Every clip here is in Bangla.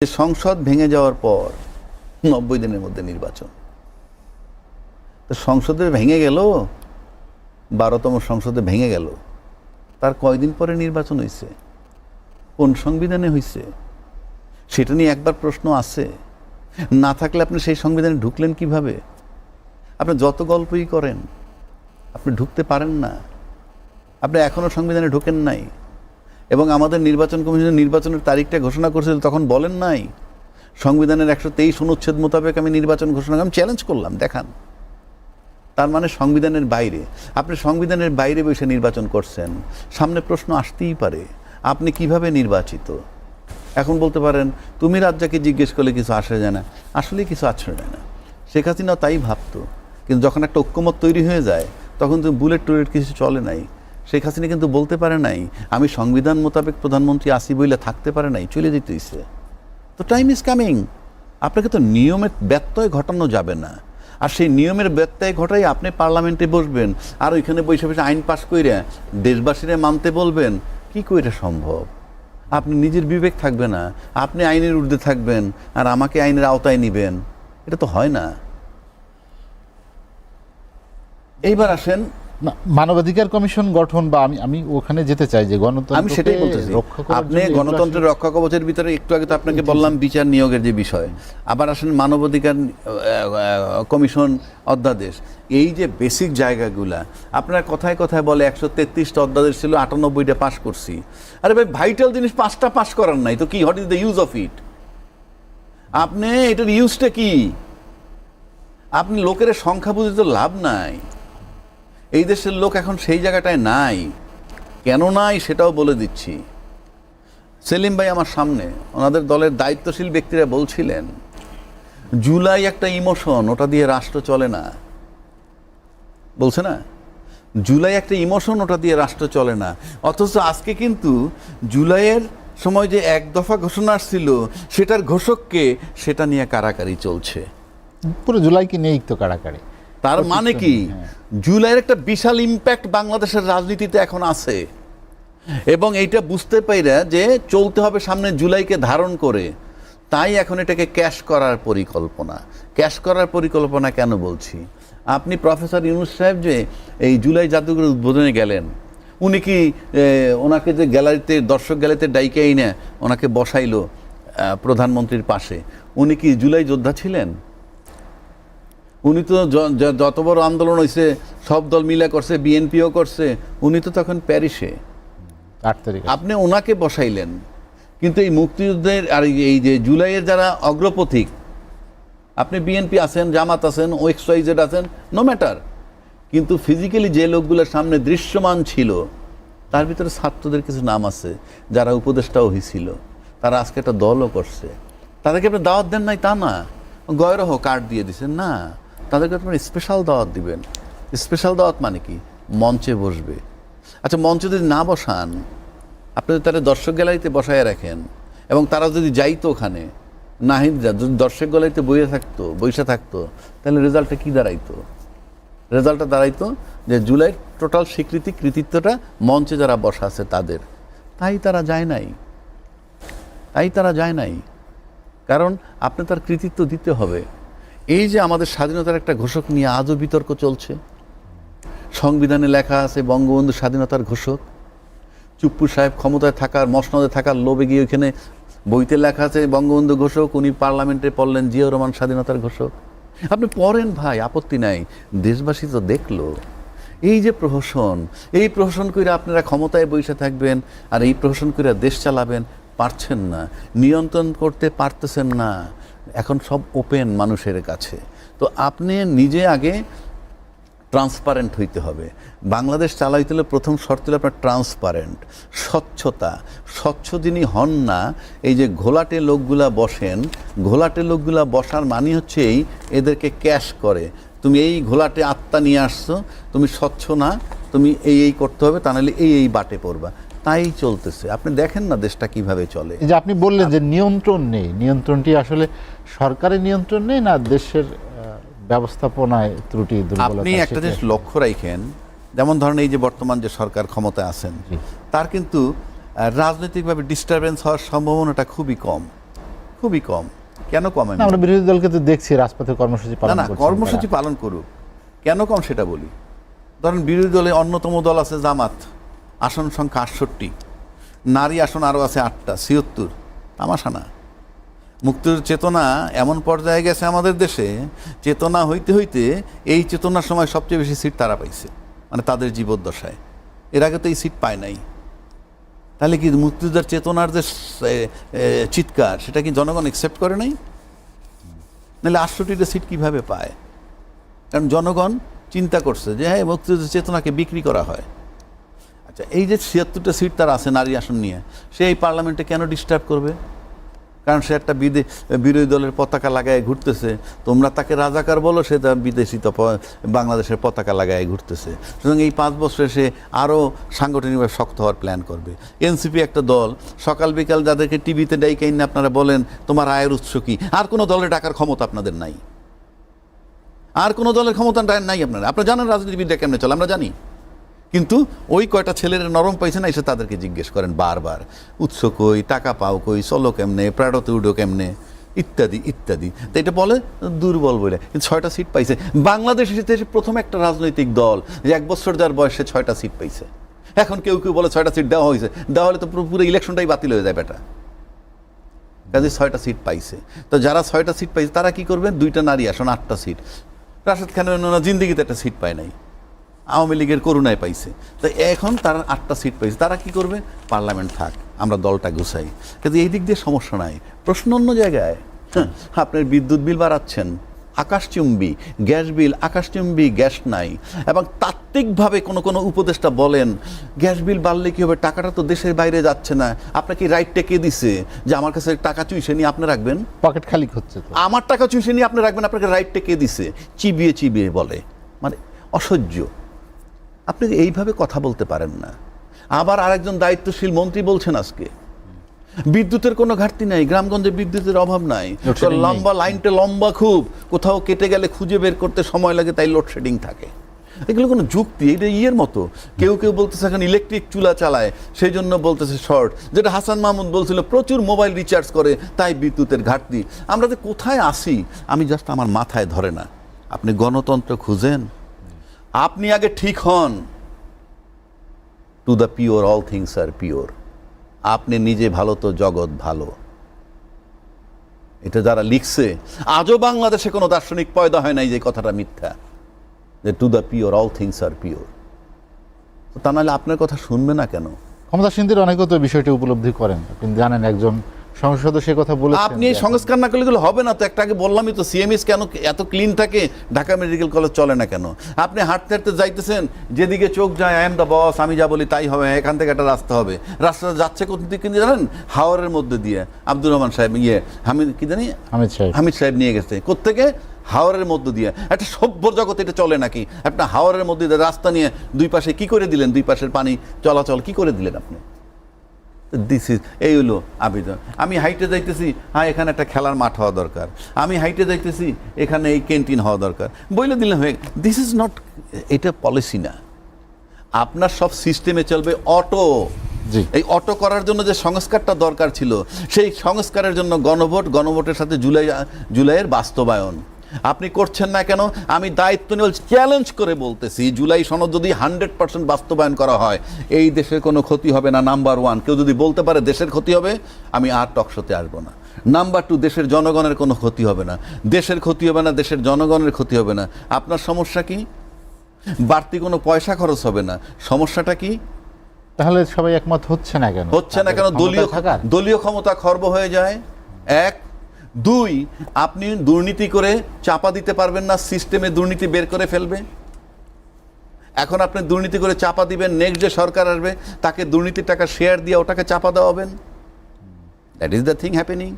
সংসদ ভেঙে যাওয়ার পর 90 দিনের মধ্যে নির্বাচন। তো সংসদে ভেঙে গেল, 12তম সংসদে ভেঙে গেল, তার কয়দিন পরে নির্বাচন হয়েছে? কোন সংবিধানে হয়েছে? সেটা নিয়ে একবার প্রশ্ন আছে। না থাকলে আপনি সেই সংবিধানে ঢুকলেন কিভাবে? আপনি যত গল্পই করেন, আপনি ঢুকতে পারেন না। আপনি এখনো সংবিধানে ঢোকেন নাই। এবং আমাদের নির্বাচন কমিশন নির্বাচনের তারিখটা ঘোষণা করেছিল, তখন বলেন নাই সংবিধানের 123 অনুচ্ছেদ মোতাবেক আমি নির্বাচন ঘোষণা, আমি চ্যালেঞ্জ করলাম, দেখান। তার মানে সংবিধানের বাইরে। আপনি সংবিধানের বাইরে বসে নির্বাচন করছেন, সামনে প্রশ্ন আসতেই পারে আপনি কিভাবে নির্বাচিত। এখন বলতে পারেন তুমি রাজ্জাকে জিজ্ঞেস করলে কিছু আসে যায় না। আসলে কিছু আসে যায় না। শেখ হাসিনাও তাই ভাবতো, কিন্তু যখন একটা ঐক্যমত তৈরি হয়ে যায় তখন তুমি বুলেট টুলেট কিছু চলে নাই। শেখ হাসিনা কিন্তু বলতে পারে নাই আমি সংবিধান মোতাবেক প্রধানমন্ত্রী আসি বইলে থাকতে পারে নাই, চলে যেতে হইছে। তো টাইম ইজ কামিং। আপনাকে তো নিয়মের ব্যত্যয় ঘটানো যাবে না। আর সেই নিয়মের ব্যত্যয় ঘটাই আপনি পার্লামেন্টে বসবেন আর ওইখানে বসে বসে আইন পাশ কইরা দেশবাসীরা মানতে বলবেন, কি কইরা সম্ভব? আপনি নিজের বিবেক থাকবে না, আপনি আইনের ঊর্ধ্বে থাকবেন আর আমাকে আইনের আওতায় নিবেন, এটা তো হয় না। এইবার আসেন মানবাধিকার কমিশন গঠন, বা আমি ওখানে যেতে চাই যে গণতন্ত্র, আমি সেটাই বলতেছি। আপনি গণতন্ত্রের রক্ষা কবচের ভিতরে একটু আগে তো আপনাকে বললাম বিচার নিয়োগের যে বিষয়। আবার আসেন মানবাধিকার কমিশন অধ্যাদেশ, এই যে বেসিক জায়গাগুলা আপনার কথায় কথায় বলে 133টা অধ্যাদেশ ছিল, 98টা পাস করছি। আরে ভাই, ভাইটাল জিনিস 5টা পাস করার নাই তো কি? What is the use of it? আপনি এটার ইউজটা কি? আপনি লোকের সংখ্যা বুঝে তো লাভ নাই। এই দেশের লোক এখন সেই জায়গাটায় নাই। কেন নাই সেটাও বলে দিচ্ছি। সেলিম ভাই আমার সামনে, ওনাদের দলের দায়িত্বশীল ব্যক্তিরা বলছিলেন জুলাই একটা ইমোশন, ওটা দিয়ে রাষ্ট্র চলে না। বলছে না, জুলাই একটা ইমোশন, ওটা দিয়ে রাষ্ট্র চলে না। অথচ আজকে কিন্তু জুলাইয়ের সময় যে এক দফা ঘোষণা আসছিল, সেটার ঘোষককে, সেটা নিয়ে কারাকারি চলছে। পুরো জুলাইকে নিয়েই তো কারাকারি। তার মানে কি, জুলাইয়ের একটা বিশাল ইম্প্যাক্ট বাংলাদেশের রাজনীতিতে এখন আছে। এবং এইটা বুঝতে পাইরা যে চলতে হবে সামনে জুলাইকে ধারণ করে, তাই এখন এটাকে ক্যাশ করার পরিকল্পনা। ক্যাশ করার পরিকল্পনা কেন বলছি? আপনি প্রফেসর ইউনূস সাহেব যে এই জুলাই জাদুঘরের উদ্বোধনে গেলেন, উনি কি ওনাকে যে গ্যালারিতে, দর্শক গ্যালারিতে ডাইকেই না ওনাকে বসাইলো প্রধানমন্ত্রীর পাশে, উনি কি জুলাই যোদ্ধা ছিলেন? উনি তো যত বড় আন্দোলন হয়েছে সব দল মিলে করছে, বিএনপিও করছে, উনি তো তখন প্যারিসে। 8 তারিখ আপনি ওনাকে বসাইলেন, কিন্তু এই মুক্তিযুদ্ধের আর এই যে জুলাইয়ের যারা অগ্রপথিক, আপনি বিএনপি আছেন, জামাত আছেন, XYZ আছেন, নো ম্যাটার, কিন্তু ফিজিক্যালি যে লোকগুলোর সামনে দৃশ্যমান ছিল, তার ভিতরে ছাত্রদের কিছু নাম আছে যারা উপদেষ্টাও হয়েছিল, তারা আজকে একটা দলও করছে। তাদেরকে আপনি দাওয়াত দেন নাই তা না, গয়রহ কার্ড দিয়ে দিচ্ছেন না, তাদেরকে আপনার স্পেশাল দাওয়াত দিবেন। স্পেশাল দাওয়াত মানে কি? মঞ্চে বসবে। আচ্ছা, মঞ্চে যদি না বসান, আপনি যদি তারা দর্শক গ্যালারিতে বসায় রাখেন এবং তারা যদি যাইতো ওখানে, নাহিদরা যদি দর্শক গ্যালারিতে বসে থাকতো, তাহলে রেজাল্টটা কি দাঁড়াইতো? রেজাল্টটা দাঁড়াইতো যে জুলাইয়ের টোটাল স্বীকৃতি, কৃতিত্বটা মঞ্চে যারা বসা আছে তাদের। তাই তারা যায় নাই। কারণ আপনি তার কৃতিত্ব দিতে হবে। এই যে আমাদের স্বাধীনতার একটা ঘোষক নিয়ে আজও বিতর্ক চলছে। সংবিধানে লেখা আছে বঙ্গবন্ধু স্বাধীনতার ঘোষক। চুপ্পু সাহেব ক্ষমতায় থাকার, মসনদে থাকার লোভে গিয়ে ওইখানে বইতে লেখা আছে বঙ্গবন্ধু ঘোষক, উনি পার্লামেন্টে পড়লেন জিয়াউর রহমান স্বাধীনতার ঘোষক। আপনি পড়েন ভাই, আপত্তি নাই, দেশবাসী তো দেখলো। এই যে এই প্রহসন কইরা আপনারা ক্ষমতায় বসে থাকবেন আর এই প্রহসন কইরা দেশ চালাবেন, পারছেন না, নিয়ন্ত্রণ করতে পারতেছেন না। এখন সব ওপেন মানুষের কাছে। তো আপনি নিজে আগে ট্রান্সপারেন্ট হইতে হবে। বাংলাদেশ চালাইতে হলে প্রথম শর্ত হলো আপনার ট্রান্সপারেন্ট, স্বচ্ছতা। স্বচ্ছ যিনি হন না, এই যে ঘোলাটে লোকগুলা বসেন, ঘোলাটে লোকগুলা বসার মানে হচ্ছে এদেরকে ক্যাশ করে। তুমি এই ঘোলাটে আত্মা নিয়ে আসছো, তুমি স্বচ্ছ না, তুমি এই করতে হবে, তা নাহলে এই বাটে পড়বা। তাই চলতেছে। আপনি দেখেন না দেশটা কিভাবে চলে। যে আপনি বললেন যে নিয়ন্ত্রণ নেই, নিয়ন্ত্রণটি আসলে সরকারের নিয়ন্ত্রণ নেই না, দেশের ব্যবস্থাপনায় ত্রুটি, দুর্বলতা? আপনি একটা জিনিস লক্ষ্য রাখেন, যেমন ধরেন এই যে বর্তমান যে সরকার ক্ষমতায় আছেন, তার কিন্তু রাজনৈতিকভাবে ডিস্টারবেন্স হওয়ার সম্ভাবনাটা খুবই কম। খুবই কম। কেন কম? না, আমরা বিরোধী দলকে তো দেখছি রাজপথে কর্মসূচি পালন না করছে। কর্মসূচি পালন করুক, কেন কম সেটা বলি। ধরেন বিরোধী দলে অন্যতম দল আছে জামাত, আসন সংখ্যা 68, নারী আসন আরও আছে 8টা, 76। তামাশা না। মুক্তির চেতনা এমন পর্যায়ে গেছে আমাদের দেশে, চেতনা হইতে হইতে এই চেতনার সময় সবচেয়ে বেশি সিট তারা পাইছে, মানে তাদের জীবদ্দশায়। এর আগে তো এই সিট পায় নাই। তাহলে কি মুক্তিযোদ্ধার চেতনার যে চিৎকার, সেটা কি জনগণ অ্যাকসেপ্ট করে নাই? নাহলে 68টা সিট কীভাবে পায়? কারণ জনগণ চিন্তা করছে যে হ্যাঁ, মুক্তিযুদ্ধের চেতনাকে বিক্রি করা হয়। আচ্ছা, এই যে 76টা সিট তার আছে নারী আসন নিয়ে, সে এই পার্লামেন্টে কেন ডিস্টার্ব করবে? কারণ সে একটা বিরোধী দলের পতাকা লাগায় ঘুরতেছে। তোমরা তাকে রাজাকার বলো, সে তার বিদেশি বাংলাদেশের পতাকা লাগায় ঘুরতেছে। সুতরাং এই 5 বছরে সে আরও সাংগঠনিকভাবে শক্ত হওয়ার প্ল্যান করবে। এনসিপি একটা দল, সকাল বিকাল যাদেরকে টিভিতে ডাইকাইন আপনারা বলেন তোমার আয়ের উৎস কি, আর কোনো দলের ডাকার ক্ষমতা আপনাদের নাই। আর কোনো দলের ক্ষমতা নাই আপনারা। আপনারা জানেন রাজনীতিবিদরা কেমনে চলে, আমরা জানি। কিন্তু ওই কয়টা ছেলের নরম পাইছে না, এসে তাদেরকে জিজ্ঞেস করেন বারবার, উৎস কই, টাকা পাও কই, চলো কেমনে, প্রাডতে উডো কেমনে, ইত্যাদি ইত্যাদি। তো এটা বলে দুর্বল বলে। কিন্তু 6টা সিট পাইছে। বাংলাদেশ এসে প্রথম একটা রাজনৈতিক দল যে 1 বছর যার বয়সে 6টা সিট পাইছে। এখন কেউ কেউ বলে 6টা সিট দেওয়া হয়েছে, দেওয়া হলে তো পুরো ইলেকশনটাই বাতিল হয়ে যায় বেটা। কাজে 6টা সিট পাইছে। তো যারা 6টা সিট পাইছে তারা কি করবেন? 2টা নারী আসন, 8টা সিট। রাশেদ খানের জিন্দিগিতে একটা সিট পায় নাই, আওয়ামী লীগের করুণায় পাইছে। তো এখন তারা 8টা সিট পাইছে। তারা কি করবে? পার্লামেন্ট থাক, আমরা দলটা গুছাই। কিন্তু এই দিক দিয়ে সমস্যা নাই, প্রশ্ন অন্য জায়গায়। আপনার বিদ্যুৎ বিল বাড়াচ্ছেন, আকাশচুম্বী গ্যাস বিল, আকাশচুম্বী গ্যাস নাই। এবং তাত্ত্বিকভাবে কোনো উপদেষ্টা বলেন গ্যাস বিল বাড়লে কী হবে, টাকাটা তো দেশের বাইরে যাচ্ছে না, আপনাকে রাইটটা কে দিছে যে আমার কাছে টাকা চুইসে নিয়ে আপনি রাখবেন? পকেট খালি হচ্ছে তো। আমার টাকা চুইসে নিয়ে আপনি রাখবেন, আপনাকে রাইটটা কে দিছে? চিবিয়ে চিবিয়ে বলে, মানে অসহ্য। আপনি এইভাবে কথা বলতে পারেন না। আবার আরেকজন দায়িত্বশীল মন্ত্রী বলছেন আজকে বিদ্যুতের কোনো ঘাটতি নাই, গ্রামগঞ্জে বিদ্যুতের অভাব নাই, লম্বা লাইনটা লম্বা খুব, কোথাও কেটে গেলে খুঁজে বের করতে সময় লাগে, তাই লোডশেডিং থাকে। এগুলো কোনো যুক্তি? এটা ইয়ের মতো। কেউ কেউ বলতেছে এখন ইলেকট্রিক চুলা চালায় সেই জন্য বলতেছে শর্ট, যেটা হাসান মাহমুদ বলছিল প্রচুর মোবাইল রিচার্জ করে তাই বিদ্যুতের ঘাটতি। আমরা যে কোথায় আসি আমি জাস্ট আমার মাথায় ধরে না। আপনি গণতন্ত্র খুঁজেন, আপনি আগে ঠিক হন। To the pure all things are pure. আপনি নিজে ভালো তো জগৎ ভালো। এটা যারা লিখছে, আজও বাংলাদেশে কোনো দার্শনিক পয়দা হয় নাই যে কথাটা মিথ্যা, যে to the pure all things are pure. তো তা নাহলে আপনার কথা শুনবে না কেন? ক্ষমতাসীনদের অনেকে তো বিষয়টি উপলব্ধি করেন। আপনি জানেন একজন সংসদ সদস্য কথা বলেছেন, আপনি এই সংস্কার না করলে এগুলো হবে না তো। একটা আগে বললামই তো, সিএমএস কেন এত ক্লিন থাকে, ঢাকা মেডিকেল কলেজ চলে না কেন? আপনি হাঁটতে হাঁটতে যাইতেছেন, যেদিকে চোখ যায় আই এম দ্য বস, আমি যা বলি তাই হবে, এখান থেকে একটা রাস্তা হবে। রাস্তাটা যাচ্ছে কোন দিকে কিন্তু জানেন? হাওরের মধ্যে দিয়ে। আব্দুর রহমান সাহেব হামিদ সাহেব নিয়ে গেছে কোত্থেকে? হাওরের মধ্য দিয়ে। একটা সভ্য জগতে এটা চলে নাকি? একটা হাওরের মধ্যে দিয়ে রাস্তা নিয়ে দুই পাশে কি করে দিলেন? দুই পাশের পানি চলাচল কি করে দিলেন আপনি? এই হলো আবেদন। আমি হাইটে যাইতেছি, হ্যাঁ এখানে একটা খেলার মাঠ হওয়া দরকার। আমি হাইটে যাইতেছি, এখানে এই ক্যান্টিন হওয়া দরকার। বলে দিলে হয়ে, দিস ইজ নট, এটা পলিসি না। আপনার সব সিস্টেমে চলবে অটো। এই অটো করার জন্য যে সংস্কারটা দরকার ছিল, সেই সংস্কারের জন্য গণভোটের সাথে জুলাইয়ের বাস্তবায়ন আপনি করছেন না কেন? আমি দায়িত্ব নিয়ে চ্যালেঞ্জ করে বলতেছি, জুলাই সনদ যদি 100% বাস্তবায়ন করা হয়, এই দেশের কোনো ক্ষতি হবে না। নাম্বার 1, কেউ যদি বলতে পারে দেশের ক্ষতি হবে, আমি আর টকশোতে আসবো না। নাম্বার 2, দেশের জনগণের কোনো ক্ষতি হবে না। দেশের ক্ষতি হবে না, দেশের জনগণের ক্ষতি হবে না। আপনার সমস্যা কি? বাড়তি কোনো পয়সা খরচ হবে না। সমস্যাটা কি? তাহলে সবাই একমত হচ্ছে না কেন? দলীয় ক্ষমতা খর্ব হয়ে যায়। 1, 2, আপনি দুর্নীতি করে চাপা দিতে পারবেন না, সিস্টেমে দুর্নীতি বের করে ফেলবে। এখন আপনি দুর্নীতি করে চাপা দিবেন, নেক্সট যে সরকার আসবে তাকে দুর্নীতির টাকা শেয়ার দিয়ে ওটাকে চাপা দেওয়াবেন। That is the thing happening.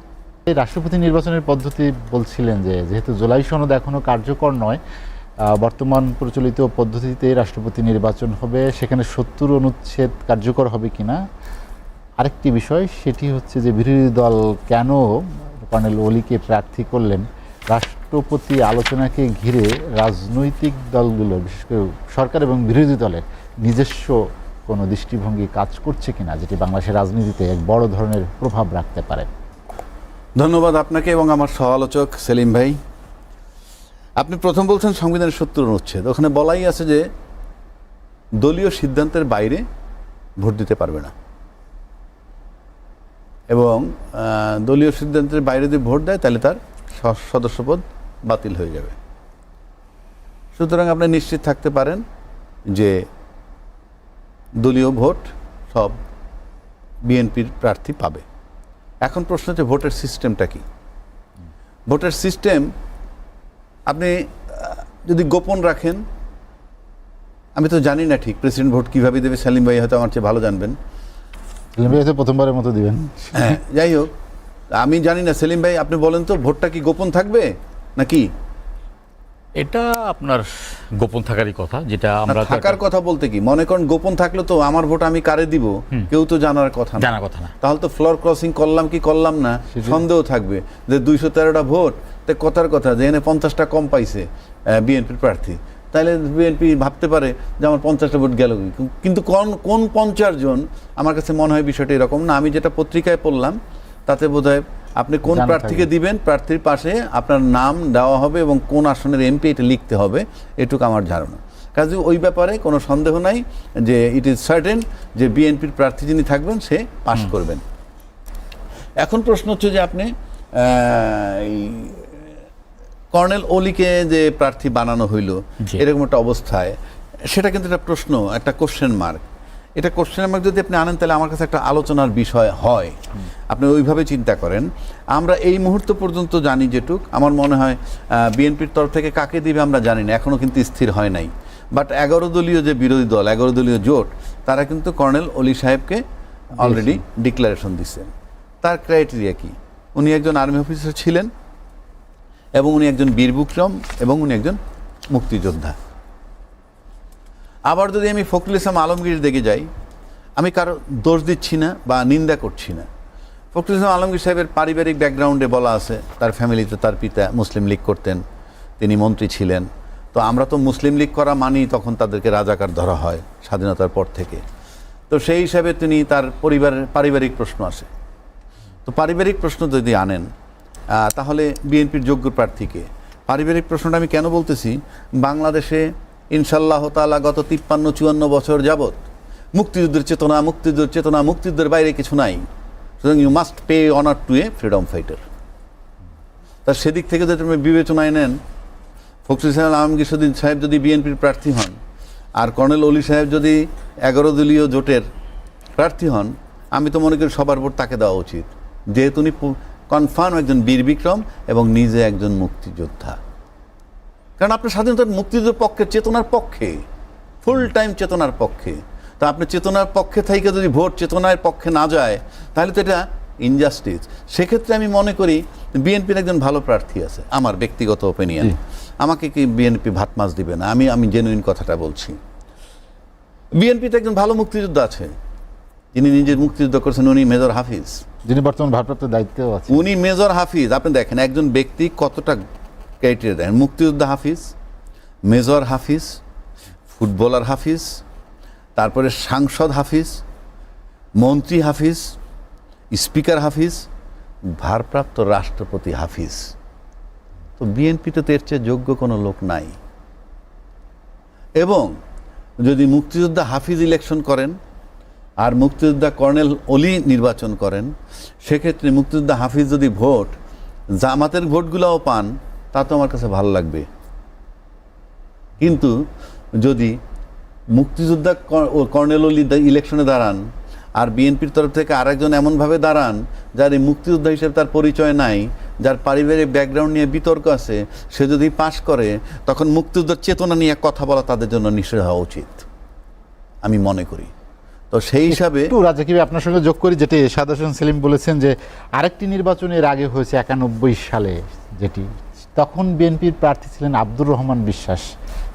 এই রাষ্ট্রপতি নির্বাচনের পদ্ধতি বলছিলেন যে যেহেতু জুলাই সনদ এখনো কার্যকর নয়, বর্তমান প্রচলিত পদ্ধতিতে রাষ্ট্রপতি নির্বাচন হবে, সেখানে 70 অনুচ্ছেদ কার্যকর হবে কিনা। আরেকটি বিষয় সেটি হচ্ছে যে বিরোধী দল কেন কর্নেল ওলিকে প্রার্থী করলেন। রাষ্ট্রপতি আলোচনাকে ঘিরে রাজনৈতিক দলগুলো, বিশেষ করে সরকার এবং বিরোধী দলের নিজস্ব কোনো দৃষ্টিভঙ্গি কাজ করছে কিনা, যেটি বাংলাদেশের রাজনীতিতে এক বড় ধরনের প্রভাব রাখতে পারে। ধন্যবাদ আপনাকে এবং আমার সহ-আলোচক সেলিম ভাই। আপনি প্রথম বলছেন সংবিধানের ৭০ অনুচ্ছেদ, ওখানে বলাই আছে যে দলীয় সিদ্ধান্তের বাইরে ভোট দিতে পারবে না, এবং দলীয় সিদ্ধান্তের বাইরে যদি ভোট দেয় তাহলে তার সদস্যপদ বাতিল হয়ে যাবে। সুতরাং আপনি নিশ্চিত থাকতে পারেন যে দলীয় ভোট সব বিএনপির প্রার্থী পাবে। এখন প্রশ্ন হচ্ছে ভোটের সিস্টেমটা কি? ভোটের সিস্টেম আপনি যদি গোপন রাখেন, আমি তো জানি না ঠিক প্রেসিডেন্ট ভোট কীভাবে দেবে, সেলিম ভাই হয়তো আমার চেয়ে ভালো জানবেন। সেলিম ভাই হয়তো প্রথমবারের মতো দিবেন। হ্যাঁ, যাই হোক, আমি জানি না। সেলিম ভাই আপনি বলেন তো, ভোটটা কি গোপন থাকবে নাকি? এটা আপনার গোপন থাকারই কথা, যেটা আমরা থাকার কথা বলতে কি, মনে করেন গোপন থাকলে তো আমার ভোট আমি কারে দিব কেউ তো জানার কথা না। জানার কথা না। তাহলে তো ফ্লোর ক্রসিং করলাম কি করলাম না সন্দেহ থাকবে, যে ২১৩টা ভোট তে কথার কথা যে এনে 50টা কম পাইছে বিএনপির প্রার্থী, তাহলে বিএনপি ভাবতে পারে যে আমার 50টা ভোট গেল। কিন্তু কোন 50 জন, আমার কাছে মনে হয় বিষয়টা এরকম না। আমি যেটা পত্রিকায় পড়লাম তাতে বোধহয় আপনি কোন প্রার্থীকে দিবেন, প্রার্থীর পাশে আপনার নাম দেওয়া হবে এবং কোন আসনের এমপি এটা লিখতে হবে, এটুকু আমার ধারণা। কাজে ওই ব্যাপারে কোনো সন্দেহ নাই যে ইট ইজ সার্টেন যে বিএনপির প্রার্থী যিনি থাকবেন সে পাশ করবেন। এখন প্রশ্ন হচ্ছে যে আপনি কর্নেল অলিকে যে প্রার্থী বানানো হইল এরকম একটা অবস্থায়, সেটা কিন্তু একটা প্রশ্ন, একটা কোশ্চেন মার্ক। এটা কোশ্চেন মার্ক যদি আপনি আনেন তাহলে আমার কাছে একটা আলোচনার বিষয় হয়। আপনি ওইভাবে চিন্তা করেন। আমরা এই মুহূর্ত পর্যন্ত জানি যেটুক, আমার মনে হয় বিএনপির তরফ থেকে কাকে দিবে আমরা জানি না, এখনও কিন্তু স্থির হয় নাই। বাট 11 দলীয় যে বিরোধী দল, 11 দলীয় জোট, তারা কিন্তু কর্নেল অলি সাহেবকে অলরেডি ডিক্লারেশন দিচ্ছেন। তার ক্রাইটেরিয়া কি? উনি একজন আর্মি অফিসার ছিলেন, এবং উনি একজন বীর বিক্রম, এবং উনি একজন মুক্তিযোদ্ধা। আবার যদি আমি ফখরুল ইসলাম আলমগীর দিকে যাই, আমি কারো দোষ দিচ্ছি না বা নিন্দা করছি না। ফখরুল ইসলাম আলমগীর সাহেবের পারিবারিক ব্যাকগ্রাউন্ডে বলা আছে, তার ফ্যামিলিতে তার পিতা মুসলিম লীগ করতেন, তিনি মন্ত্রী ছিলেন। তো আমরা তো মুসলিম লীগ করা মানি তখন তাদেরকে রাজাকার ধরা হয় স্বাধীনতার পর থেকে। তো সেই হিসাবে তিনি তার পরিবারের পারিবারিক প্রশ্ন আসে। তো পারিবারিক প্রশ্ন যদি আনেন তাহলে বিএনপির যোগ্য প্রার্থীকে, পারিবারিক প্রশ্নটা আমি কেন বলতেছি, বাংলাদেশে ইনশাল্লাহ তাআলা গত 53-54 বছর যাবৎ মুক্তিযুদ্ধের চেতনা, মুক্তিযুদ্ধের বাইরে কিছু নাই। সুতরাং you must pay honour to a freedom fighter. তার সেদিক থেকে যদি আপনি বিবেচনায় নেন, ফখরুল ইসলাম আলমগীর সাহেব যদি বিএনপির প্রার্থী হন, আর কর্নেল অলি সাহেব যদি 11 দলীয় জোটের প্রার্থী হন, আমি তো মনে করি সবার ভোট তাকে দেওয়া উচিত, যেহেতু উনি কনফার্ম একজন বীর বিক্রম এবং নিজে একজন মুক্তিযোদ্ধা। কারণ আপনার স্বাধীনতার মুক্তিযুদ্ধের পক্ষে, চেতনার পক্ষে, ফুল টাইম চেতনার পক্ষে। তা আপনি চেতনার পক্ষে থেকে যদি ভোট চেতনার পক্ষে না যায়, তাহলে তো এটা ইনজাস্টিস। সেক্ষেত্রে আমি মনে করি বিএনপির একজন ভালো প্রার্থী আছে, আমার ব্যক্তিগত ওপিনিয়ন। আমাকে কি বিএনপি ভাত মাছ দিবে না? আমি জেনুইন কথাটা বলছি। বিএনপিতে একজন ভালো মুক্তিযোদ্ধা আছে, যিনি নিজের মুক্তিযুদ্ধ করেছেন, উনি মেজর হাফিজ, যিনি বর্তমান ভারপ্রাপ্ত দায়িত্বেও আছেন। উনি মেজর হাফিজ। আপনি দেখেন একজন ব্যক্তি কতটা ক্রাইটেরিয়া দেন, মুক্তিযোদ্ধা হাফিজ, মেজর হাফিজ, ফুটবলার হাফিজ, তারপরে সাংসদ হাফিজ, মন্ত্রী হাফিজ, স্পিকার হাফিজ, ভারপ্রাপ্ত রাষ্ট্রপতি হাফিজ। তো বিএনপিতে তো এর চেয়ে যোগ্য কোনো লোক নাই। এবং যদি মুক্তিযোদ্ধা হাফিজ ইলেকশন করেন আর মুক্তিযোদ্ধা কর্নেল অলি নির্বাচন করেন, সেক্ষেত্রে মুক্তিযোদ্ধা হাফিজ যদি ভোট, জামাতের ভোটগুলোও পান, তা তো আমার কাছে ভালো লাগবে। কিন্তু যদি মুক্তিযোদ্ধা কর্নেল অলি ইলেকশনে দাঁড়ান, আর বিএনপির তরফ থেকে আরেকজন এমনভাবে দাঁড়ান যার এই মুক্তিযোদ্ধা হিসেবে তার পরিচয় নাই, যার পারিবারিক ব্যাকগ্রাউন্ড নিয়ে বিতর্ক আছে, সে যদি পাশ করে, তখন মুক্তিযুদ্ধের চেতনা নিয়ে কথা বলা তাদের জন্য নিষেধ হওয়া উচিত আমি মনে করি। তো সেই হিসাবে একটু রাজাকি ভাই আপনার সঙ্গে যোগ করি, যেটি এরশাদ হোসেন সেলিম বলেছেন যে আরেকটি নির্বাচনের আগে হয়েছে 91 সালে, যেটি তখন বিএনপির প্রার্থী ছিলেন আব্দুর রহমান বিশ্বাস,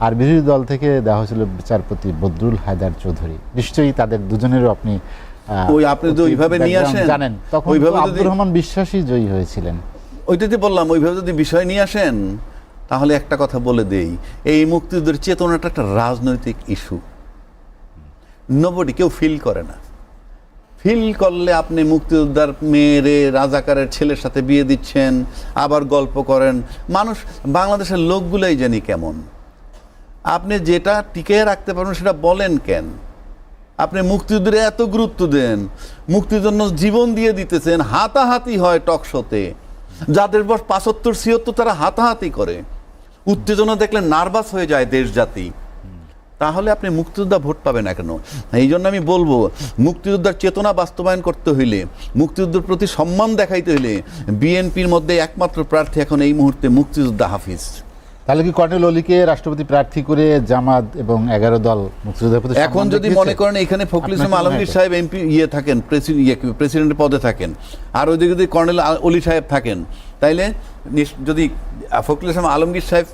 আর বিরোধী দল থেকে দেওয়া হয়েছিল বিচারপতি বদরুল হায়দার চৌধুরী। নিশ্চয়ই তাদের দুজনেরও আপনি আপনি তো ওইভাবে নিয়ে আসেন, জানেন, তখন আব্দুর রহমান বিশ্বাসই জয়ী হয়েছিলেন। ওইটাতে বললাম, ওইভাবে যদি বিষয় নিয়ে আসেন, তাহলে একটা কথা বলে দেই, এই মুক্তিযুদ্ধের চেতনাটা একটা রাজনৈতিক ইস্যু। নোবডি, কেউ ফিল করে না। ফিল করলে আপনি মুক্তিযোদ্ধার মেয়েরে রাজাকারের ছেলের সাথে বিয়ে দিচ্ছেন, আবার গল্প করেন। মানুষ, বাংলাদেশের লোকগুলাই জানি কেমন। আপনি যেটা টিকে রাখতে পারবেন সেটা বলেন কেন? আপনি মুক্তিযুদ্ধে এত গুরুত্ব দেন, মুক্তির জন্য জীবন দিয়ে দিতেছেন, হাতাহাতি হয় টকশোতে, যাদের বয়স ৭৫-৭৬ তারা হাতাহাতি করে, উত্তেজনা দেখলে নার্ভাস হয়ে যায় দেশ জাতি। তাহলে আপনি মুক্তিযোদ্ধা ভোট পাবেন না কেন? এই জন্য আমি বলবো, মুক্তিযোদ্ধার চেতনা বাস্তবায়ন করতে হইলে, মুক্তিযুদ্ধের প্রতি সম্মান দেখাইতে হইলে বিএনপির মধ্যে একমাত্র প্রার্থী এখন এই মুহূর্তে মুক্তিযোদ্ধা হাফিজ। তাহলে কি কর্নেল অলিকে রাষ্ট্রপতি প্রার্থী করে জামাত এবং 11 দল মুক্তিযোদ্ধার প্রতি এখন যদি মনে করেন এখানে ফখরুল ইসলাম আলমগীর সাহেব এমপি থাকেন, প্রেসিডেন্টের পদে থাকেন, আর ওইদিকে যদি কর্নেল অলি সাহেব থাকেন, তাইলে যদি ফখরুল ইসলাম আলমগীর সাহেব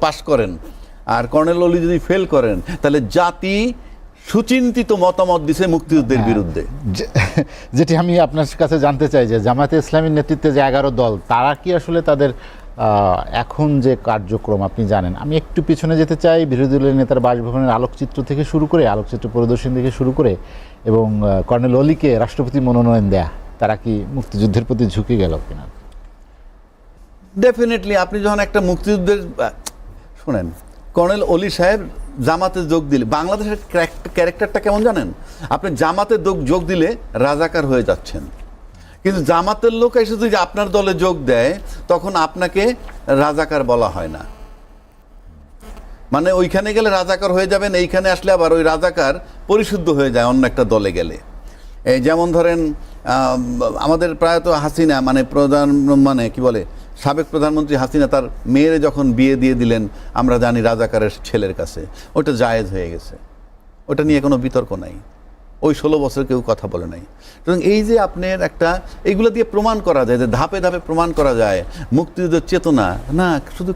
পাস করেন আর কর্নেল অলি যদি ফেল করেন, তাহলে জাতি সুচিন্তিত মতামত দিছে মুক্তিযুদ্ধের বিরুদ্ধে। যেটি আমি আপনার কাছে জানতে চাই যে জামাতে ইসলামীর নেতৃত্বে যে 11 দল, তারা কি আসলে তাদের এখন যে কার্যক্রম আপনি জানেন, আমি একটু পিছনে যেতে চাই, বিরোধী দলের নেতার বাসভবনের আলোকচিত্র থেকে শুরু করে, আলোকচিত্র প্রদর্শন থেকে শুরু করে, এবং কর্নেল অলিকে রাষ্ট্রপতি মনোনয়ন দেয়া, তারা কি মুক্তিযুদ্ধের প্রতি ঝুঁকে গেল কিনা? ডেফিনেটলি। আপনি যখন একটা মুক্তিযুদ্ধের, শোনেন, কর্নেল অলি সাহেব জামাতে যোগ দিলে, বাংলাদেশের ক্যারেক্টারটা কেমন জানেন? আপনি জামাতে যোগ দিলে রাজাকার হয়ে যাচ্ছেন, কিন্তু জামাতের লোক এসে যদি আপনার দলে যোগ দেয় তখন আপনাকে রাজাকার বলা হয় না। মানে ওইখানে গেলে রাজাকার হয়ে যাবেন, এইখানে আসলে আবার ওই রাজাকার পরিশুদ্ধ হয়ে যায় অন্য একটা দলে গেলে। এই যেমন ধরেন আমাদের প্রায়ত হাসিনা, মানে কি বলে, সাবেক প্রধানমন্ত্রী হাসিনা তার মেয়েরে যখন বিয়ে দিয়ে দিলেন, আমরা জানি রাজাকারের ছেলের কাছে, ওটা জায়েজ হয়ে গেছে, ওটা নিয়ে কোনো বিতর্ক নাই, ওই 16 বছর কেউ কথা বলে নাই। সুতরাং এই যে আপনার একটা, এইগুলো দিয়ে প্রমাণ করা যায়, যে ধাপে ধাপে প্রমাণ করা যায় মুক্তিযুদ্ধের চেতনা না শুধু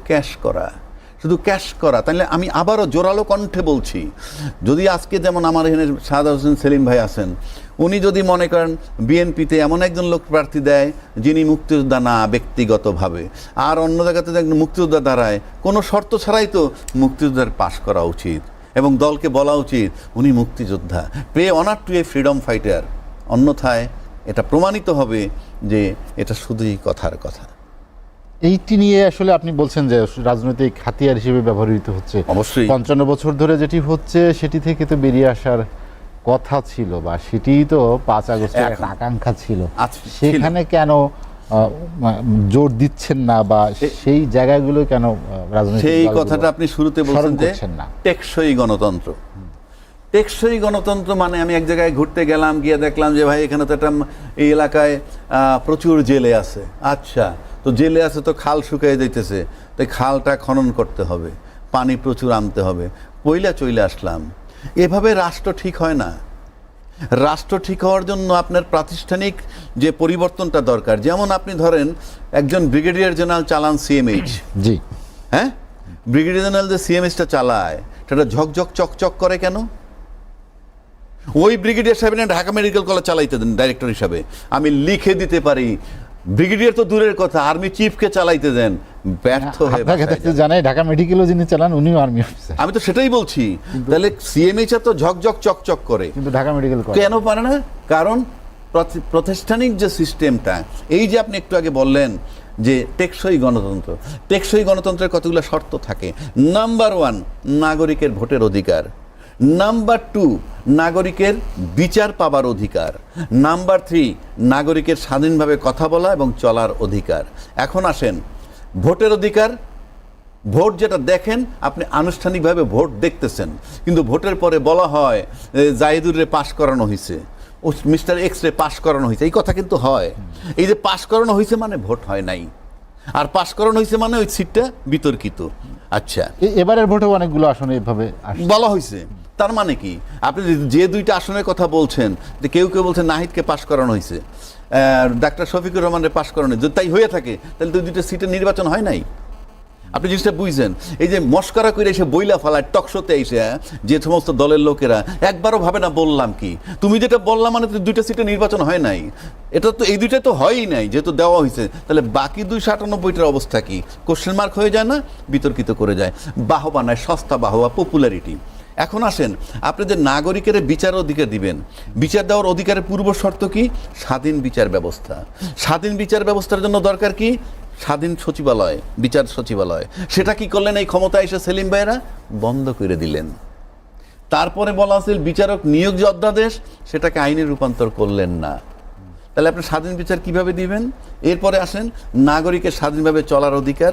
ক্যাশ করা। তাহলে আমি আবারও জোরালো কণ্ঠে বলছি, যদি আজকে যেমন আমার এখানে সাহাদাত হোসেন সেলিম ভাই আছেন, উনি যদি মনে করেন বিএনপিতে এমন একজন লোক প্রার্থী দেয় যিনি মুক্তিযোদ্ধা না ব্যক্তিগতভাবে, আর অন্য জায়গাতে একজন মুক্তিযোদ্ধা দাঁড়ায়, কোনো শর্ত ছাড়াই তো মুক্তিযোদ্ধার পাশ করা উচিত এবং দলকে বলা উচিত উনি মুক্তিযোদ্ধা, pay honour to a freedom fighter. অন্যথায় এটা প্রমাণিত হবে যে এটা শুধুই কথার কথা। এইটি নিয়ে আসলে আপনি বলছেন যে রাজনৈতিক হাতিয়ার হিসেবে ব্যবহৃত হচ্ছে। অবশ্যই 55 বছর ধরে যেটি হচ্ছে সেটি থেকে তো বেরিয়ে আসার কথা ছিল, বা সেটিই তো 5 আগস্টের একটা আকাঙ্ক্ষা ছিল। সেখানে কেন জোর দিচ্ছেন না, বা সেই জায়গাগুলো কেন রাজনৈতিক, সেই কথাটা আপনি শুরুতে বলছেন যে টেকসই গণতন্ত্র। টেকসই গণতন্ত্র মানে আমি এক জায়গায় ঘুরতে গেলাম, গিয়ে দেখলাম যে ভাই এখানে তো একটা, এই এলাকায় প্রচুর জেলে আছে। আচ্ছা, তো জেলে আছে তো খাল শুকিয়ে যাইতেছে, তাই খালটা খনন করতে হবে, পানি প্রচুর আনতে হবে, পয়লা চলে আসলাম। এভাবে রাষ্ট্র ঠিক হয় না। রাষ্ট্র ঠিক হওয়ার জন্য আপনার প্রাতিষ্ঠানিক যে পরিবর্তনটা দরকার। যেমন আপনি ধরেন একজন ব্রিগেডিয়ার জেনারেল চালান সিএমএইচ, জি হ্যাঁ, ব্রিগেডিয়ার জেনারেল যে সিএমএইচটা চালায় সেটা ঝকঝক চকচক করে কেন? ওই ব্রিগেডিয়ার সাহেব ঢাকা মেডিকেল কলেজ চালাইতে দেন ডাইরেক্টর হিসাবে, আমি লিখে দিতে পারি। ব্রিগেডিয়ার তো দূরের কথা, আর্মি চিফকে চালাইতে দেন, ব্যর্থ হয়ে জানাই ঢাকা মেডিকেলও যিনি চালান উনিও আর্মি অফিসার। আমি তো সেটাই বলছি, তাহলে সিএমএইচ তো ঝকঝক চকচক করে, কিন্তু ঢাকা মেডিকেল কেন পারে না? কারণ প্রাতিষ্ঠানিক যে সিস্টেমটা, এই যে আপনি একটু আগে বললেন যে টেকসই গণতন্ত্র, টেকসই গণতন্ত্রের কতগুলো শর্ত থাকে। নাম্বার 1, নাগরিকের ভোটের অধিকার। নাম্বার 2, নাগরিকের বিচার পাবার অধিকার। নাম্বার 3, নাগরিকের স্বাধীনভাবে কথা বলা এবং চলার অধিকার। এখন আসেন ভোটের অধিকার। ভোট যেটা দেখেন, আপনি আনুষ্ঠানিকভাবে ভোট দেখতেছেন, কিন্তু ভোটের পরে বলা হয় জাহিদুর রে পাশ করানো হয়েছে, ও মিস্টার এক্স রে পাশ করানো হয়েছে, এই কথা কিন্তু হয়। এই যে পাশ করানো হয়েছে মানে ভোট হয় নাই, আর পাশ করানো হয়েছে মানে ওই সিটটা বিতর্কিত। আচ্ছা, এবারের ভোটে অনেকগুলো আসনে এভাবে বলা হয়েছে। তার মানে কি, আপনি যে 2টা আসনের কথা বলছেন, যে কেউ বলছেন নাহিদকে পাশ করানো হয়েছে, ডাক্তার শফিকুর রহমানের পাশ করানো হয়েছে, যদি তাই হয়ে থাকে তাহলে তো 2টা সিটের নির্বাচন হয় নাই। আপনি জিনিসটা বুঝছেন? এই যে মস্করা করে এসে বইলা ফালায় টকশোতে এসে যে সমস্ত দলের লোকেরা একবারও ভাবে না বললাম কি, তুমি যেটা বললাম মানে তো 2টা সিটের নির্বাচন হয় নাই, এটা তো এই 2টা তো হয়ই নাই, যেহেতু দেওয়া হয়েছে, তাহলে বাকি 298টার অবস্থা কি? কোশ্চেন মার্ক হয়ে যায় না, বিতর্কিত করে যায়, বাহবা নয়, সস্তা বাহবা, পপুলারিটি। এখন আসেন, আপনি যে নাগরিকের বিচার অধিকার দিবেন, বিচার দেওয়ার অধিকারের পূর্ব শর্ত কি? স্বাধীন বিচার ব্যবস্থা। স্বাধীন বিচার ব্যবস্থার জন্য দরকার কি? স্বাধীন সচিবালয়, বিচার সচিবালয়। সেটা কি করলেন? এই ক্ষমতা এসে সেলিম ভাইরা বন্ধ করে দিলেন। তারপরে বলা আছে বিচারক নিয়োগ যে অধ্যাদেশ, সেটাকে আইনে রূপান্তর করলেন না। তাহলে আপনি স্বাধীন বিচার কিভাবে দিবেন? এরপরে আসেন নাগরিকের স্বাধীনভাবে চলার অধিকার,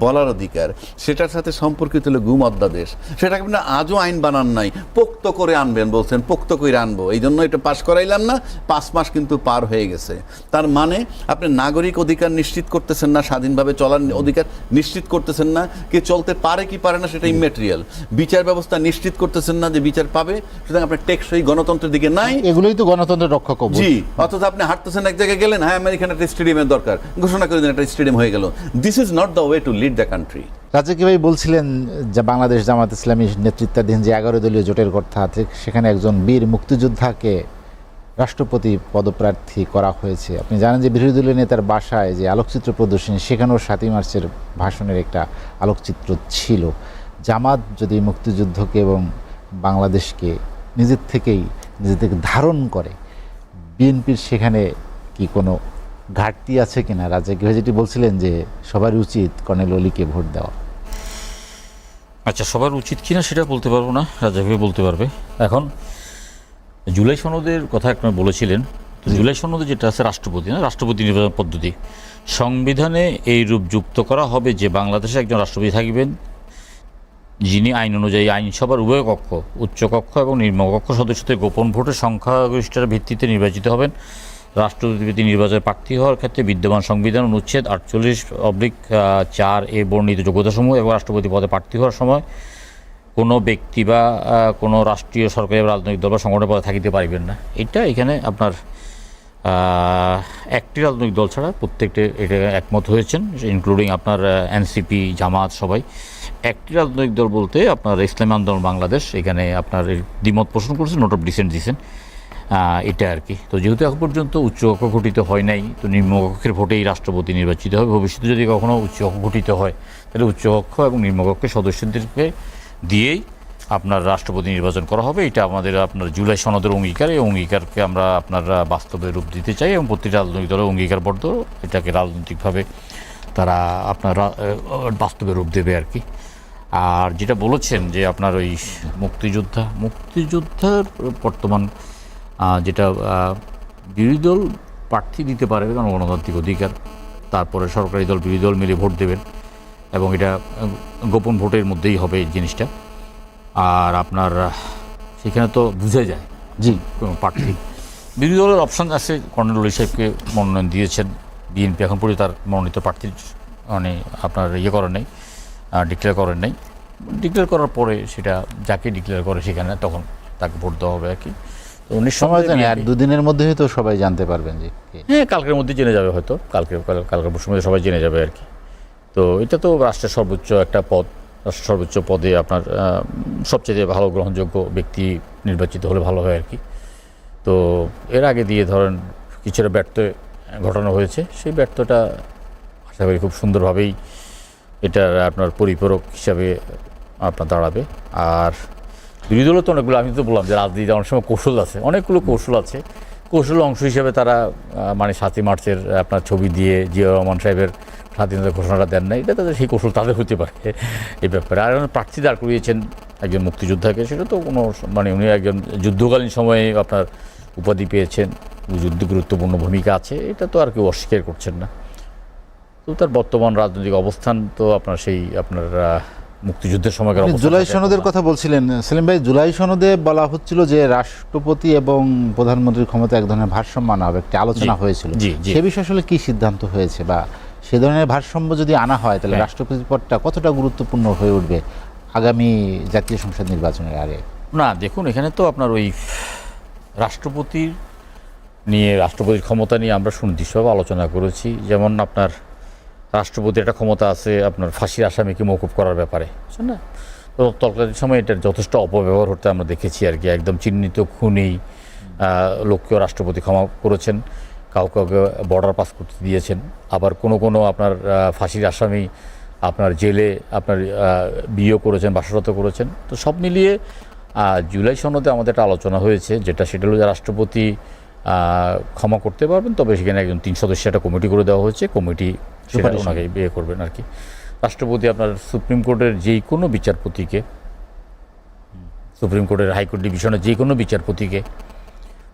বলার অধিকার, সেটার সাথে সম্পর্কিত হলো গুম অধ্যাদেশ। সেটাকে আপনি আজও আইন বানান নাই, পোক্ত করে আনবেন বলছেন, পোক্ত করে আনবো, এই জন্য এটা পাশ করাইলাম না। 5 মাস কিন্তু পার হয়ে গেছে। তার মানে আপনি নাগরিক অধিকার নিশ্চিত করতেছেন না, স্বাধীনভাবে চলার অধিকার নিশ্চিত করতেছেন না। কে চলতে পারে কি পারে না সেটা ইমেটেরিয়াল। বিচার ব্যবস্থা নিশ্চিত করতেছেন না যে বিচার পাবে, সুতরাং আপনার টেকসই গণতন্ত্রের দিকে নাই। এগুলোই তো গণতন্ত্রের রক্ষক। জি, অথচ আপনি হাঁটতেছেন এক জায়গায় গেলেন, হ্যাঁ আমার এখানে একটা স্টেডিয়ামের দরকার, ঘোষণা করে দিন একটা স্টেডিয়াম হয়ে গেল। This is not the way to lead the country. Razzaqi ভাই বলছিলেন যে বাংলাদেশ জামাত ইসলামী নেতৃত্বাধীন যে 11 দলীয় জোটের কথা আছে, সেখানে একজন বীর মুক্তিযোদ্ধাকে রাষ্ট্রপতি পদপ্রার্থী করা হয়েছে। আপনি জানেন যে বিরোধী দলীয় নেতার বাসায় যে আলোকচিত্র প্রদর্শনী, সেখানেও 7ই মার্চের ভাষণের একটা আলোকচিত্র ছিল। জামাত যদি মুক্তিযুদ্ধকে এবং বাংলাদেশকে নিজের থেকে ধারণ করে, বিএনপির সেখানে কি কোনো ঘাটতি আছে কিনা? রাজ্জাকি ভাই যেটি বলছিলেন যে সবারই উচিত কর্নেল অলিকে ভোট দেওয়া। আচ্ছা, সবার উচিত কিনা সেটা বলতে পারবো না, রাজ্জাকি ভাই বলতে পারবে। এখন জুলাই সনদের কথা আপনারা বলেছিলেন, তো জুলাই সনদে যেটা আছে রাষ্ট্রপতি নির্বাচন পদ্ধতি, সংবিধানে এই রূপ যুক্ত করা হবে যে বাংলাদেশে একজন রাষ্ট্রপতি থাকবেন, যিনি আইন অনুযায়ী আইনসভার উভয় কক্ষ, উচ্চকক্ষ এবং নিম্নকক্ষ সদস্যদের গোপন ভোটের সংখ্যাগরিষ্ঠতার ভিত্তিতে নির্বাচিত হবেন। রাষ্ট্রপতি নির্বাচনে প্রার্থী হওয়ার ক্ষেত্রে বিদ্যমান সংবিধান অনুচ্ছেদ 48/4 বর্ণিত যোগ্যতাসমূহ এবং রাষ্ট্রপতি পদে প্রার্থী হওয়ার সময় কোনো ব্যক্তি বা কোনো রাষ্ট্রীয় সরকারি বা রাজনৈতিক দল বা সংগঠনের পদে থাকিতে পারিবেন না। এটা এখানে আপনার একটি রাজনৈতিক দল ছাড়া প্রত্যেকটি এটা একমত হয়েছেন, ইনক্লুডিং আপনার এনসিপি, জামাত, সবাই। একটি রাজনৈতিক দল বলতে আপনার ইসলামী আন্দোলন বাংলাদেশ, এখানে আপনার দ্বিমত পোষণ করেছেন, নোট অফ ডিসেন্ট দিয়েছেন, এটা আর কি। তো যেহেতু এখন পর্যন্ত উচ্চকক্ষ গঠিত হয় নাই, তো নিম্নকক্ষের ভোটেই রাষ্ট্রপতি নির্বাচিত হবে। ভবিষ্যতে যদি কখনো উচ্চকক্ষ গঠিত হয়, তাহলে উচ্চকক্ষ এবং নিম্নকক্ষের সদস্যদেরকে দিয়েই আপনার রাষ্ট্রপতি নির্বাচন করা হবে। এটা আমাদের আপনার জুলাই সনদের অঙ্গীকার। এই অঙ্গীকারকে আমরা আপনার বাস্তবে রূপ দিতে চাই এবং প্রতিটা রাজনৈতিক দলের অঙ্গীকারবদ্ধ এটাকে রাজনৈতিকভাবে তারা আপনার বাস্তবে রূপ দেবে আর কি। আর যেটা বলেছেন যে আপনার ওই মুক্তিযোদ্ধার বর্তমান যেটা বিরোধী দল প্রার্থী দিতে পারবে, কারণ গণতান্ত্রিক অধিকার। তারপরে সরকারি দল, বিরোধী দল মিলে ভোট দেবেন এবং এটা গোপন ভোটের মধ্যেই হবে এই জিনিসটা। আর আপনার সেখানে তো বুঝে যায় জি প্রার্থী বিরোধী দলের অপশান আছে। কর্নেল অলি সাহেবকে মনোনয়ন দিয়েছেন বিএনপি, এখন পর্যন্ত তার মনোনীত প্রার্থীর মানে আপনার করেন নাই, ডিক্লেয়ার করেন নাই। ডিক্লেয়ার করার পরে সেটা যাকে ডিক্লেয়ার করে সেখানে তখন তাকে ভোট দেওয়া হবে আর কি। তো সময় জানি আর দুদিনের মধ্যেই তো সবাই জানতে পারবেন যে হ্যাঁ, কালকের মধ্যে জেনে যাবে, হয়তো কালকের মধ্যে সবাই জেনে যাবে আর কি। তো এটা তো রাষ্ট্রের সর্বোচ্চ একটা পদ, রাষ্ট্রের সর্বোচ্চ পদে আপনার সবচেয়ে ভালো গ্রহণযোগ্য ব্যক্তি নির্বাচিত হলে ভালো হয় আর কি। তো এর আগে দিয়ে ধরেন কিছুটা ব্যর্থ ঘটনা হয়েছে, সেই ব্যর্থটা আশা করি খুব সুন্দরভাবেই এটা আপনার পরিপূরক হিসাবে আপনার দাঁড়াবে। আর বিরোধী দলও তো অনেকগুলো, আমি তো বললাম যে রাজনীতিতে অনেক সময় কৌশল আছে, অনেকগুলো কৌশল আছে। কৌশল অংশ হিসেবে তারা মানে 7ই মার্চের আপনার ছবি দিয়ে জিয়া রহমান সাহেবের স্বাধীনতার ঘোষণাটা দেন না, এটা তাদের সেই কৌশল তাদের হতে পারে এই ব্যাপারে। আর প্রার্থী দাঁড় করিয়েছেন একজন মুক্তিযোদ্ধাকে, সেটা তো কোনো মানে উনি একজন যুদ্ধকালীন সময়ে আপনার উপাধি পেয়েছেন, যুদ্ধ গুরুত্বপূর্ণ ভূমিকা আছে, এটা তো আর কেউ অস্বীকার করছেন না। তো তার বর্তমান রাজনৈতিক অবস্থান তো আপনার সেই আপনার মুক্তিযুদ্ধের সময়কার জুলাই সনদের কথা বলছিলেন সেলিম ভাই। জুলাই সনদে বলা হচ্ছিল যে রাষ্ট্রপতি এবং প্রধানমন্ত্রীর ক্ষমতা এক ধরনের ভারসাম্য আনা হবে, একটা আলোচনা হয়েছিল। সে বিষয়ে আসলে কি সিদ্ধান্ত হয়েছে, বা সে ধরনের ভারসাম্য যদি আনা হয় তাহলে রাষ্ট্রপতি পদটা কতটা গুরুত্বপূর্ণ হয়ে উঠবে আগামী জাতীয় সংসদ নির্বাচনের আগে? না দেখুন, এখানে তো আপনার ওই রাষ্ট্রপতির ক্ষমতা নিয়ে আমরা সুনির্দিষ্টভাবে আলোচনা করেছি। যেমন আপনার রাষ্ট্রপতির একটা ক্ষমতা আছে আপনার ফাঁসির আসামিকে মওকুফ করার ব্যাপারে, বুঝছেন না? তো তৎকালীন সময় এটার যথেষ্ট অপব্যবহার হতে আমরা দেখেছি আর কি। একদম চিহ্নিত খুনি লোককেও রাষ্ট্রপতি ক্ষমা করেছেন, কাউকে বর্ডার পাস করতে দিয়েছেন। আবার কোনো আপনার ফাঁসির আসামি আপনার জেলে আপনার বিয়ে করেছেন, বাসরত করেছেন। তো সব মিলিয়ে জুলাই সনদে আমাদের একটা আলোচনা হয়েছে, সেটা হলো যে রাষ্ট্রপতি ক্ষমা করতে পারবেন, তবে সেখানে একজন 3 সদস্যের একটা কমিটি করে দেওয়া হয়েছে, কমিটি সেটা ওনাকে বিয়ে করবেন আর কি। রাষ্ট্রপতি আপনার সুপ্রিম কোর্টের যেই কোনো বিচারপতিকে, সুপ্রিম কোর্টের হাইকোর্ট ডিভিশনের যে কোনো বিচারপতিকে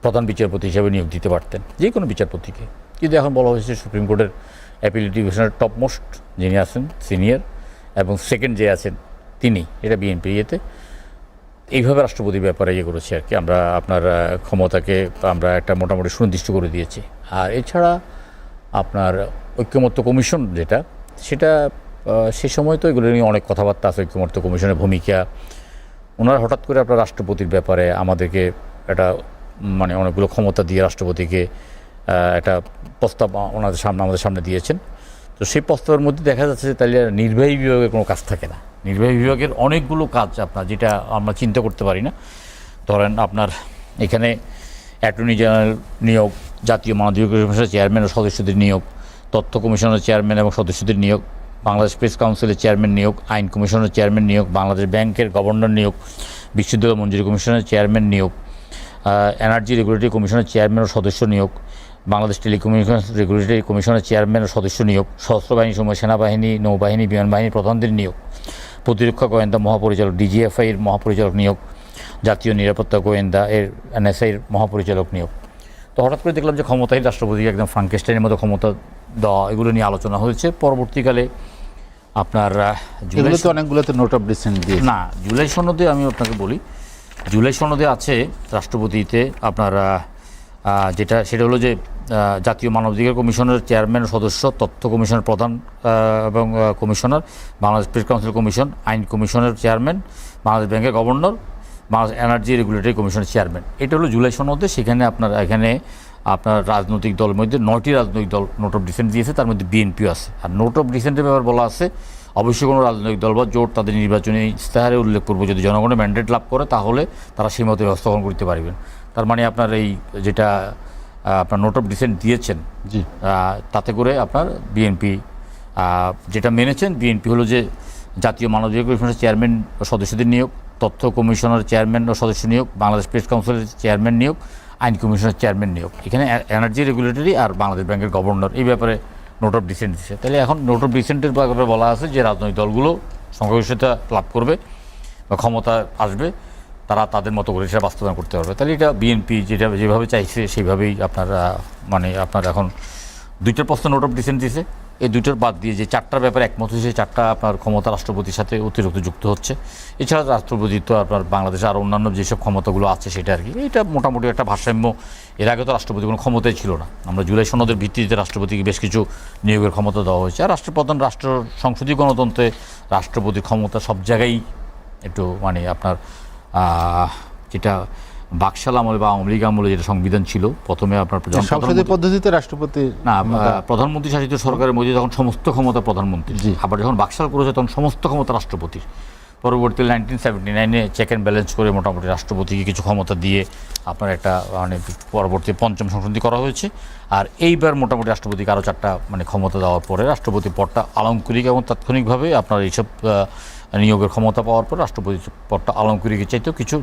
প্রধান বিচারপতি হিসেবে নিয়োগ দিতে পারতেন, যে কোনো বিচারপতিকে। কিন্তু এখন বলা হয়েছে সুপ্রিম কোর্টের অ্যাপিল ডিভিশনের টপমোস্ট যিনি আছেন সিনিয়র এবং সেকেন্ড যে আছেন তিনি, এটা বিএনপি ইয়েতে এইভাবে রাষ্ট্রপতির ব্যাপারে ইয়ে করেছি আর কি। আমরা আপনার ক্ষমতাকে আমরা একটা মোটামুটি সুনির্দিষ্ট করে দিয়েছি। আর এছাড়া আপনার ঐক্যমত্য কমিশন সেটা সে সময় তো এগুলো নিয়ে অনেক কথাবার্তা আছে, ঐক্যমত্য কমিশনের ভূমিকা। ওনারা হঠাৎ করে আপনার রাষ্ট্রপতির ব্যাপারে আমাদেরকে একটা মানে অনেকগুলো ক্ষমতা দিয়ে রাষ্ট্রপতিকে একটা প্রস্তাব আমাদের সামনে দিয়েছেন। তো সেই প্রস্তাবের মধ্যে দেখা যাচ্ছে যে তাহলে নির্বাহী বিভাগের কোনো কাজ থাকে না। নির্বাহী বিভাগের অনেকগুলো কাজ আপনার যেটা আমরা চিন্তা করতে পারি না। ধরেন আপনার এখানে অ্যাটর্নি জেনারেল নিয়োগ, জাতীয় মানবাধিকার কমিশনের চেয়ারম্যান ও সদস্যদের নিয়োগ, তথ্য কমিশনের চেয়ারম্যান এবং সদস্যদের নিয়োগ, বাংলাদেশ প্রেস কাউন্সিলের চেয়ারম্যান নিয়োগ, আইন কমিশনের চেয়ারম্যান নিয়োগ, বাংলাদেশ ব্যাংকের গভর্নর নিয়োগ, বিশ্ববিদ্যালয় মঞ্জুরি কমিশনের চেয়ারম্যান নিয়োগ, এনার্জি রেগুলেটরি কমিশনের চেয়ারম্যান ও সদস্য নিয়োগ, বাংলাদেশ টেলিকমিউনিকেশন রেগুলেটরি কমিশনের চেয়ারম্যান ও সদস্য নিয়োগ, সশস্ত্র বাহিনী সমূহ সেনাবাহিনী, নৌবাহিনী, বিমান বাহিনীর প্রধানদের নিয়োগ, প্রতিরক্ষা গোয়েন্দা মহাপরিচালক ডিজিএফআইয়ের মহাপরিচালক নিয়োগ, জাতীয় নিরাপত্তা গোয়েন্দা এর এনএসআইয়ের মহাপরিচালক নিয়োগ। তো হঠাৎ করে দেখলাম যে ক্ষমতায় রাষ্ট্রপতিকে একদম ফ্রাঙ্কেস্টাইনের মতো ক্ষমতা দেওয়া, এগুলো নিয়ে আলোচনা হয়েছে। পরবর্তীকালে আপনার অনেকগুলোতে নোট অফ ডিসেন্ট দিয়ে না, জুলাই সনদে আমি আপনাকে বলি, জুলাই সনদে আছে রাষ্ট্রপতিতে আপনার সেটা হলো যে জাতীয় মানবাধিকার কমিশনের চেয়ারম্যান সদস্য, তথ্য কমিশনের প্রধান এবং commissioner, Bangladesh press council commission, আইন কমিশনের চেয়ারম্যান, বাংলাদেশ ব্যাংকের গভর্নর, বাংলাদেশ এনার্জি রেগুলেটরি কমিশনের চেয়ারম্যান। এটা হলো জুলাই সনদে। সেখানে এখানে আপনার রাজনৈতিক দলের মধ্যে 9টি রাজনৈতিক দল নোট অফ ডিসেন্ট দিয়েছে, তার মধ্যে বিএনপিও আছে। আর নোট অফ ডিসেন্টের ব্যাপার বলা আছে অবশ্যই কোনো রাজনৈতিক দল বা জোট তাদের নির্বাচনী ইস্তেহারে উল্লেখ করবো যদি জনগণের ম্যান্ডেট লাভ করে তাহলে তারা সেই মতো ব্যবস্থা গ্রহণ করতে পারবেন। তার মানে আপনার এই যেটা আপনার নোট অফ ডিসেন্ট দিয়েছেন তাতে করে আপনার বিএনপি যেটা মেনেছেন, বিএনপি হলো যে জাতীয় মানবাধিকার কমিশনের চেয়ারম্যান ও সদস্যদের নিয়োগ, তথ্য কমিশনের চেয়ারম্যান ও সদস্য নিয়োগ, বাংলাদেশ প্রেস কাউন্সিলের চেয়ারম্যান নিয়োগ, আইন কমিশনের চেয়ারম্যান নিয়োগ, এখানে এনার্জি রেগুলেটরি আর বাংলাদেশ ব্যাংকের গভর্নর, এই ব্যাপারে নোট অফ ডিসেন্ট দিচ্ছে। তাহলে এখন নোট অফ ডিসেন্টের ব্যাপারে বলা আছে যে রাজনৈতিক দলগুলো সংখ্যাগরিষ্ঠতা লাভ করবে বা ক্ষমতা আসবে, তারা তাদের মতো করে সেটা বাস্তবায়ন করতে পারবে। তাহলে এটা বিএনপি যেভাবে চাইছে সেইভাবেই আপনার এখন 2টার প্রশ্ন নোট অফ ডিসেন্ট দিয়েছে। এই 2টার বাদ দিয়ে যে 4টার ব্যাপারে একমত হয়েছে, 4টা আপনার ক্ষমতা রাষ্ট্রপতির সাথে অতিরিক্ত যুক্ত হচ্ছে। এছাড়া রাষ্ট্রপতি তো আপনার বাংলাদেশে আর অন্যান্য যেসব ক্ষমতাগুলো আছে সেটা আর কি, এটা মোটামুটি একটা ভারসাম্য। এর আগে তো রাষ্ট্রপতি কোনো ক্ষমতাই ছিল না। আমরা জুলাই সনদের ভিত্তিতে রাষ্ট্রপতিকে বেশ কিছু নিয়োগের ক্ষমতা দেওয়া হয়েছে। আর রাষ্ট্রপ্রধান রাষ্ট্র সংসদীয় গণতন্ত্রে রাষ্ট্রপতির ক্ষমতা সব জায়গায় একটু মানে আপনার যেটা বাকশাল আমলে বা আওয়ামী লীগ আমলে যেটা সংবিধান ছিল, প্রথমে আপনার সংসদীয় পদ্ধতিতে রাষ্ট্রপতি না, প্রধানমন্ত্রী শাসিত সরকারের মধ্যে তখন সমস্ত ক্ষমতা প্রধানমন্ত্রী, আবার যখন বাকশাল করেছে তখন সমস্ত ক্ষমতা রাষ্ট্রপতির। পরবর্তী 1979-এ চেক অ্যান্ড ব্যালেন্স করে মোটামুটি রাষ্ট্রপতিকে কিছু ক্ষমতা দিয়ে আপনার একটা মানে পরবর্তী 5ম সংশোধনী করা হয়েছে। আর এইবার মোটামুটি রাষ্ট্রপতিকে আরও 4টা মানে ক্ষমতা দেওয়ার পরে রাষ্ট্রপতি পদটা আলংকরিক এবং তাৎক্ষণিকভাবে আপনার এইসব নিয়োগের ক্ষমতা পাওয়ার পর রাষ্ট্রপতি পদটা আলংকরিকের চাইতেও কিছু